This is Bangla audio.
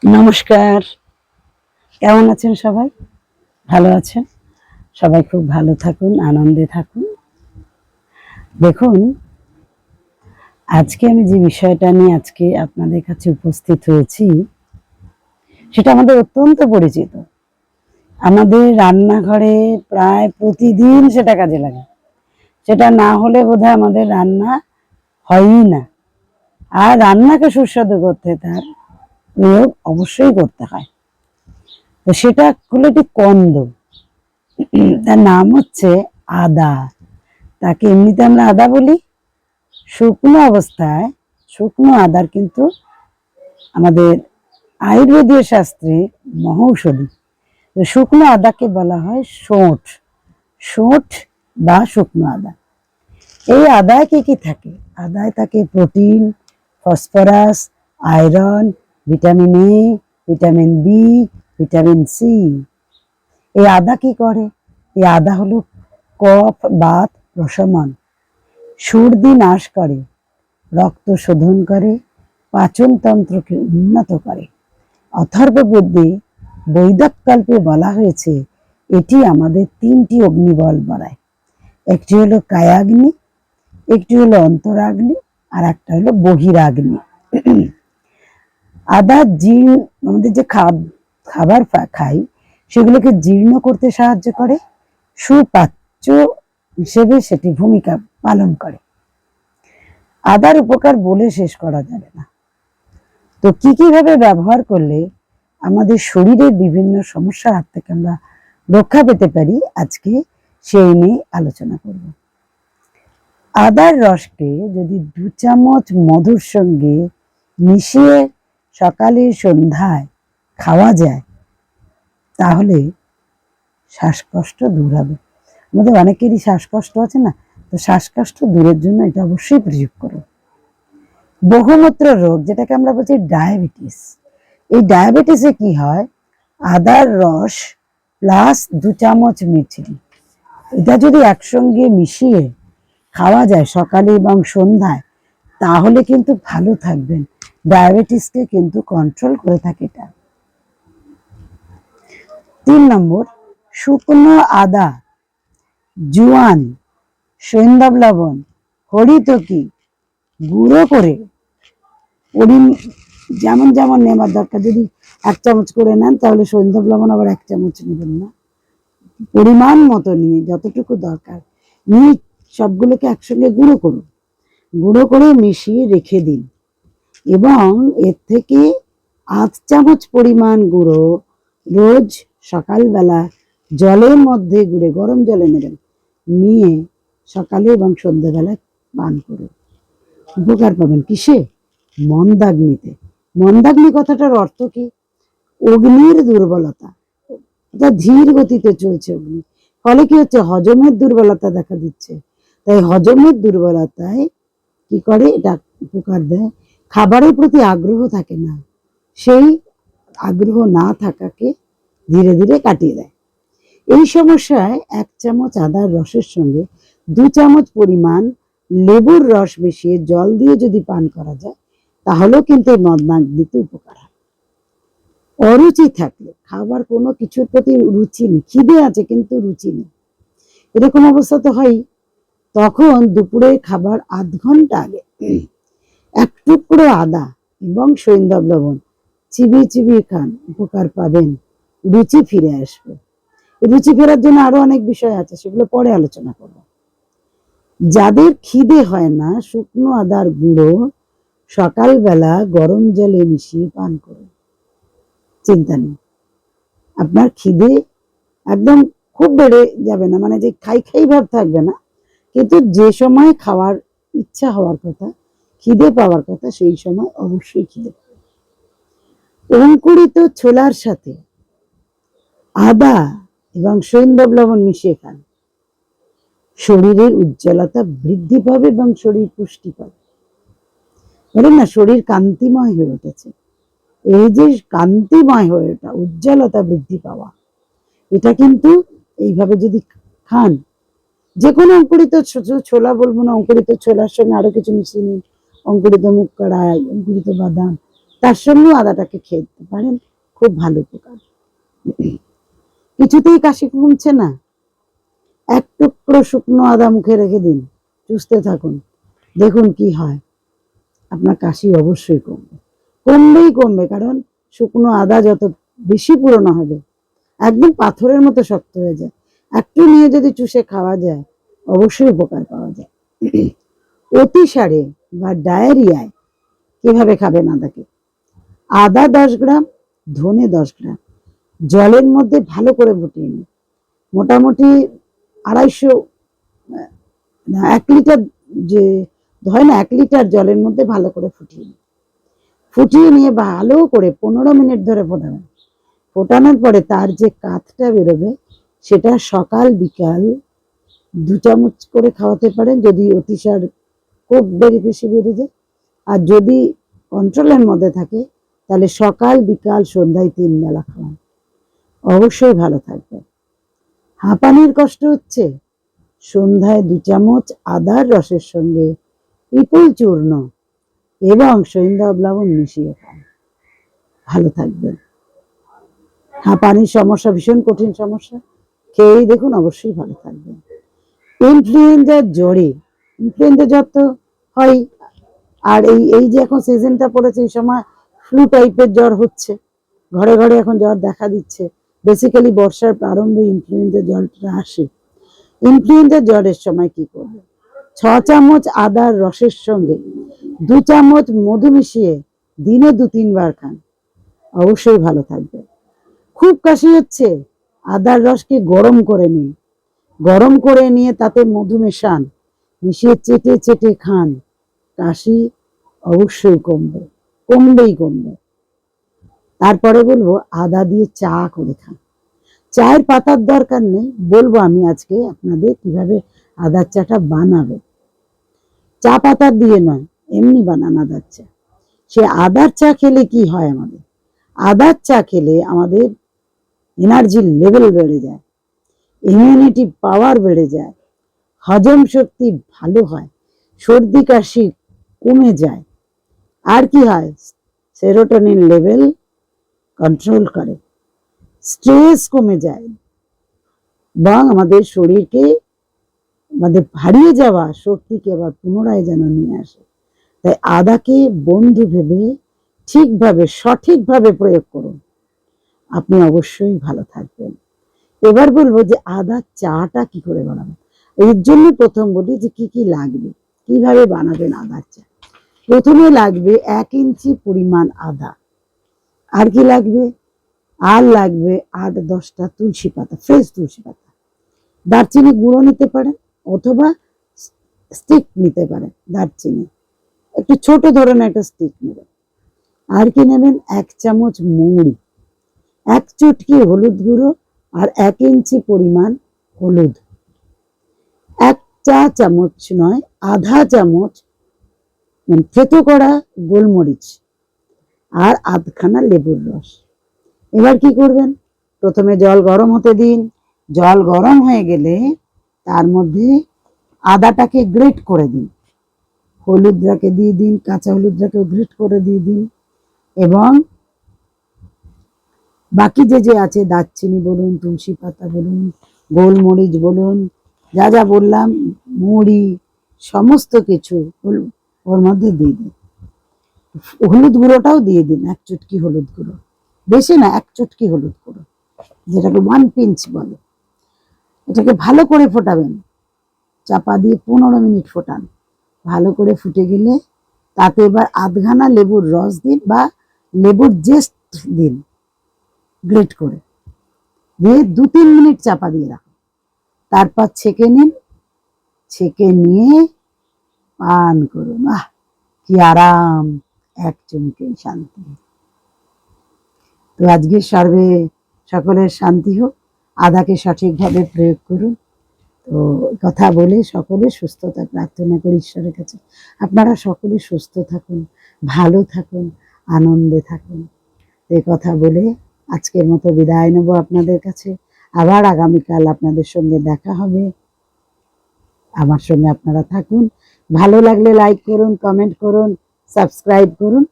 নমস্কার। কেমন আছেন সবাই? ভালো আছেন? সবাই খুব ভালো থাকুন, আনন্দে থাকুন। দেখুন, আজকে আমি যে বিষয়টা নিয়ে আজকে আপনাদের কাছে উপস্থিত হয়েছি, সেটা আমাদের অত্যন্ত পরিচিত। আমাদের রান্নাঘরে প্রায় প্রতিদিন সেটা কাজে লাগে। সেটা না হলে বোধহয় আমাদের রান্না হয়ই না। আর রান্নাকে সুস্বাদু করতে তার প্রয়োগ অবশ্যই করতে হয়। তো সেটা হলো একটি কন্দ। তার নাম হচ্ছে আদা। তাকে এমনিতে আমরা আদা বলি। শুকনো অবস্থায় শুকনো আদার কিন্তু আমাদের আয়ুর্বেদীয় শাস্ত্রে মহৌষধি। শুকনো আদাকে বলা হয় শোঁঠ। শোঁঠ বা শুকনো আদা। এই আদায় কি কি থাকে? আদায় থাকে protein, phosphorus, iron, vitamin A, vitamin B, vitamin C. এই আদা কি করে? এই আদা হলো কফ, বাত, প্রশমন, সর্দি নাশ করে, রক্ত শোধন করে, পাচনতন্ত্রকে উন্নত করে। অথর্ববেদে বৈদকল্পে বলা হয়েছে এটি আমাদের তিনটি অগ্নিবল বাড়ায়। একটি হলো কায়াগ্নি, একটি হলো অন্তরাগ্নি, আর একটা হলো বহিরাগ্নি। আদা জীর্ণ, আমাদের যে খাবার খাই সেগুলোকে জীর্ণ করতে সাহায্য করে, সুপাচ্য হিসেবে সেটি ভূমিকা পালন করে। আদার উপকার বলে শেষ করা যাবে না। তো কি কিভাবে ব্যবহার করলে আমাদের শরীরের বিভিন্ন সমস্যার হাত থেকে আমরা রক্ষা পেতে পারি, আজকে সেই নিয়ে আলোচনা করব। আদার রসকে যদি 2 চামচ মধুর সঙ্গে মিশিয়ে সকালে সন্ধ্যায় খাওয়া যায় তাহলে শ্বাসকষ্ট দূর হবে। আমাদের অনেকেরই শ্বাসকষ্ট আছে না, তো শ্বাসকষ্ট দূরের জন্য এটা অবশ্যই প্রয়োগ করুন। বহুমূত্র রোগ, যেটাকে আমরা বলছি ডায়াবেটিস, এই ডায়াবেটিসে কি হয়? আদার রস প্লাস 2 চামচ মিছরি, এটা যদি একসঙ্গে মিশিয়ে খাওয়া যায় সকালে এবং সন্ধ্যায়, তাহলে কিন্তু ভালো থাকবেন। ডায়াবেটিসকে কিন্তু কন্ট্রোল করে থাকে এটা। 3 নম্বর, শুকনো আদা, জোয়ান, সৈন্ধব লবণ, হরিতকি গুঁড়ো করে যেমন যেমন নেওয়ার দরকার, যদি 1 চামচ করে নেন তাহলে সৈন্ধব লবণ আবার 1 চামচ নেবেন না, পরিমাণ মতো নিয়ে যতটুকু দরকার নিয়ে সবগুলোকে একসঙ্গে গুঁড়ো করুন। গুঁড়ো করে মিশিয়ে রেখে দিন এবং এর থেকে 8 চামচ পরিমাণ গুঁড়ো রোজ সকালবেলা জলের মধ্যে গুঁড়ে গরম জলে নেবেন, নিয়ে সকালে এবং সন্ধ্যাবেলায় পান করুন। উপকার পাবেন কিসে? মন্দাগ্নিতে। মন্দাগ্নি কথাটার অর্থ কি? অগ্নির দুর্বলতা, ধীর গতিতে চলছে অগ্নি, ফলে কি হচ্ছে? হজমের দুর্বলতা দেখা দিচ্ছে। তাই হজমের দুর্বলতায় কি করে? এটা উপকার দেয়। খাবারের প্রতি আগ্রহ থাকে না, সেই আগ্রহ না থাকাকে ধীরে ধীরে কাটিয়ে দেয়। এই সমস্যায় 1 চামচ আদার রসের সঙ্গে 2 চামচ পরিমাণ লেবুর রস মিশিয়ে জল দিয়ে যদি পান করা যায় তাহলেও কিন্তু এই মন্দাগ্নিতে উপকার হয়। অরুচি থাকলে, খাবার কোনো কিছুর প্রতি রুচি নেই, খিদে আছে কিন্তু রুচি নেই, এরকম অবস্থা তো হয়, তখন দুপুরে খাবার 8 ঘন্টা আগে 1 টুকরো আদা এবং সৈন্ধব লবণ চিবিয়ে চিবিয়ে খান, উপকার পাবেন, রুচি ফিরে আসবে। রুচি ফেরার জন্য আরো অনেক বিষয় আছে, সেগুলো পরে আলোচনা করব। যাদের খিদে হয় না, শুকনো আদার গুঁড়ো সকালবেলা গরম জলে মিশিয়ে পান করুন, চিন্তা নেই, আপনার খিদে একদম খুব বেড়ে যাবে না, মানে যে খাই খাই ভাব থাকবে না, কিন্তু যে সময় খাওয়ার ইচ্ছা হওয়ার কথা, খিদে পাওয়ার কথা, সেই সময় অবশ্যই খিদে পাবে। অঙ্কুরিত ছোলার সাথে আদা এবং সৈন্ধব লবণ মিশিয়ে খান, শরীরের উজ্জ্বলতা বৃদ্ধি পাবে এবং শরীর পুষ্টি পাবে। বলেন না শরীর কান্তিময় হয়ে উঠেছে, এই যে কান্তিময় হয়ে ওঠা, উজ্জ্বলতা বৃদ্ধি পাওয়া, এটা কিন্তু এইভাবে যদি খান, যে কোনো অঙ্কুরিত ছোলা বলবো না, অঙ্কুরিত ছোলার সঙ্গে আরো কিছু মিশিয়ে নিন, অঙ্কুরিত মুগ কড়াই, অঙ্কুরিত বাদাম, তার সঙ্গেও আদাটাকে খেয়ে দিতে পারেন, খুব ভালো উপকার। কিছুতেই কাশি কমছে না, এক টুকরো শুকনো আদা মুখে রেখে দিন, চুষতে থাকুন, দেখুন কি হয়। আপনার কাশি অবশ্যই কমবে, কমবেই কমবে। কারণ শুকনো আদা যত বেশি পুরনো হবে, একদম পাথরের মতো শক্ত হয়ে যায়। একটু নিয়ে যদি চুষে খাওয়া যায়, অবশ্যই উপকার পাওয়া যায়। অতিসারে বা ডায়রিয়ায় কিভাবে খাবেন আদাকে? আদা 10 গ্রাম, ধনে 10 গ্রাম জলের মধ্যে ভালো করে ফুটিয়ে নিন। মোটামুটি 250, 1 লিটার, যে হয় না 1 লিটার জলের মধ্যে ভালো করে ফুটিয়ে নিয়ে ভালো করে 15 মিনিট ধরে ফোটাবেন। ফোটানোর পরে তার যে কাতটা বেরোবে, সেটা সকাল বিকাল 2 চামচ করে খাওয়াতে পারেন, যদি অতিসার খুব বেশি বেড়ে যায়। আর যদি কন্ট্রোলের মধ্যে থাকে, তাহলে সকাল বিকাল সন্ধ্যায় 3 বেলা খাওয়ান, অবশ্যই ভালো থাকবে। হাঁপানির কষ্ট হচ্ছে, সন্ধ্যায় 2 চামচ আদার রসের সঙ্গে পিপল চূর্ণ এবং সৈন্ধব লবণ মিশিয়ে খান, ভালো থাকবেন। হাঁপানির সমস্যা ভীষণ কঠিন সমস্যা, খেয়েই দেখুন, অবশ্যই ভালো থাকবেন। ইনফ্লুয়েঞ্জার জ্বরে, ইনফ্লুয়েঞ্জা জ্বর তো হয়, আর এই যে এখন সিজনটা পড়েছে, এই সময় ফ্লু টাইপের জ্বর হচ্ছে, ঘরে ঘরে এখন জ্বর দেখা দিচ্ছে। বেসিক্যালি বর্ষার প্রারম্ভে ইনফ্লুয়েঞ্জা জ্বরটা আসে। ইনফ্লুয়েঞ্জা জ্বরের সময় কি করবে? 6 চামচ আদার রসের সঙ্গে 2 চামচ মধু মিশিয়ে দিনে 2-3 বার খান, অবশ্যই ভালো থাকবে। খুব কাশি হচ্ছে, আদার রসকে গরম করে নিন, গরম করে নিয়ে তাতে মধু মেশান, মিশিয়ে চেটে চেটে খান, কাশি অবশ্যই কমবে, কমবেই কমবে। তারপরে বলবো আদা দিয়ে চা করে খান। চায়ের পাতার দরকার নেই, বলবো আমি আজকে আপনাদের কিভাবে আদার চাটা বানাবে। চা পাতা দিয়ে নয়, এমনি বানান আদার চা। সে আদার চা খেলে কি হয়? আমাদের আদার চা খেলে আমাদের এনার্জির লেভেল বেড়ে যায়, ইমিউনিটি পাওয়ার বেড়ে যায়, হজম শক্তি ভালো হয়, সর্দি কাশি কমে যায়। আর কি হয়? সেরোটোনিন লেভেল কন্ট্রোল করে, স্ট্রেস কমে যায় এবং আমাদের শরীরকে, আমাদের হারিয়ে যাওয়া শক্তিকে আবার পুনরায় যেন নিয়ে আসে। তাই আদাকে বন্ধু ভেবে ঠিকভাবে সঠিকভাবে প্রয়োগ করুন, আপনি অবশ্যই ভালো থাকবেন। এবার বলবো যে আদার চাটা কি করে বানাবেন। এর জন্য প্রথম বলি যে কি কি লাগবে, কিভাবে বানাবেন আদার চা। প্রথমে লাগবে 1 ইঞ্চি পরিমাণ আদা। আর কি লাগবে? আর লাগবে 8-10টা তুলসী পাতা, ফ্রেশ তুলসী পাতা। দারচিনি গুঁড়ো নিতে পারেন অথবা স্টিক নিতে পারেন, দারচিনি একটু ছোট ধরনের একটা স্টিক নেবেন। আর কি নেবেন? 1 চামচ মৌরি, 1 চুটকি হলুদ গুঁড়ো, আর 1 ইঞ্চি পরিমাণ হলুদ, 1 চা চামচ নয়, আধা চামচ থেতো করা গোলমরিচ, আর আধখানা লেবুর রস। এবার কি করবেন? প্রথমে জল গরম হতে দিন, জল গরম হয়ে গেলে তার মধ্যে আদাটাকে গ্রেট করে দিন, হলুদটাকে দিয়ে দিন, কাঁচা হলুদটাকে গ্রেট করে দিয়ে দিন, এবং বাকি যে আছে দারচিনি বলুন, তুলসী পাতা বলুন, গোলমরিচ বলুন, যা যা বললাম, মুড়ি, সমস্ত কিছু ওর মধ্যে দিয়ে দিন। হলুদ গুঁড়োটাও দিয়ে দিন, 1 চুটকি হলুদ গুঁড়ো, বেশি না, 1 চুটকি হলুদ গুঁড়ো, যেটাকে 1 পিঞ্চ বলে। এটাকে ভালো করে ফোটাবেন, চাপা দিয়ে 15 মিনিট ফোটান। ভালো করে ফুটে গেলে তাতে এবার আধখানা লেবুর রস দিন বা লেবুর জেস্ট দিন, গ্রেট করে দিয়ে 2-3 মিনিট চাপা দিয়ে রাখুন। তারপর ছেঁকে নিন, ছেঁকে নিয়ে পান করুন। আহ, কি আরাম, এক চুমুকে শান্তি। তো আজকে সকলের শান্তি হোক, আদাকে সঠিকভাবে প্রয়োগ করুন। তো কথা বলে সকলে সুস্থতা প্রার্থনা করি ঈশ্বরের কাছে। আপনারা সকলে সুস্থ থাকুন, ভালো থাকুন, আনন্দে থাকুন। এই কথা বলে আজকের মতো বিদায় নেব আপনাদের কাছে। আবার আগামীকাল আপনাদের সঙ্গে দেখা হবে। আমার সঙ্গে আপনারা থাকুন। ভালো লাগলে লাইক করুন, কমেন্ট করুন, সাবস্ক্রাইব করুন।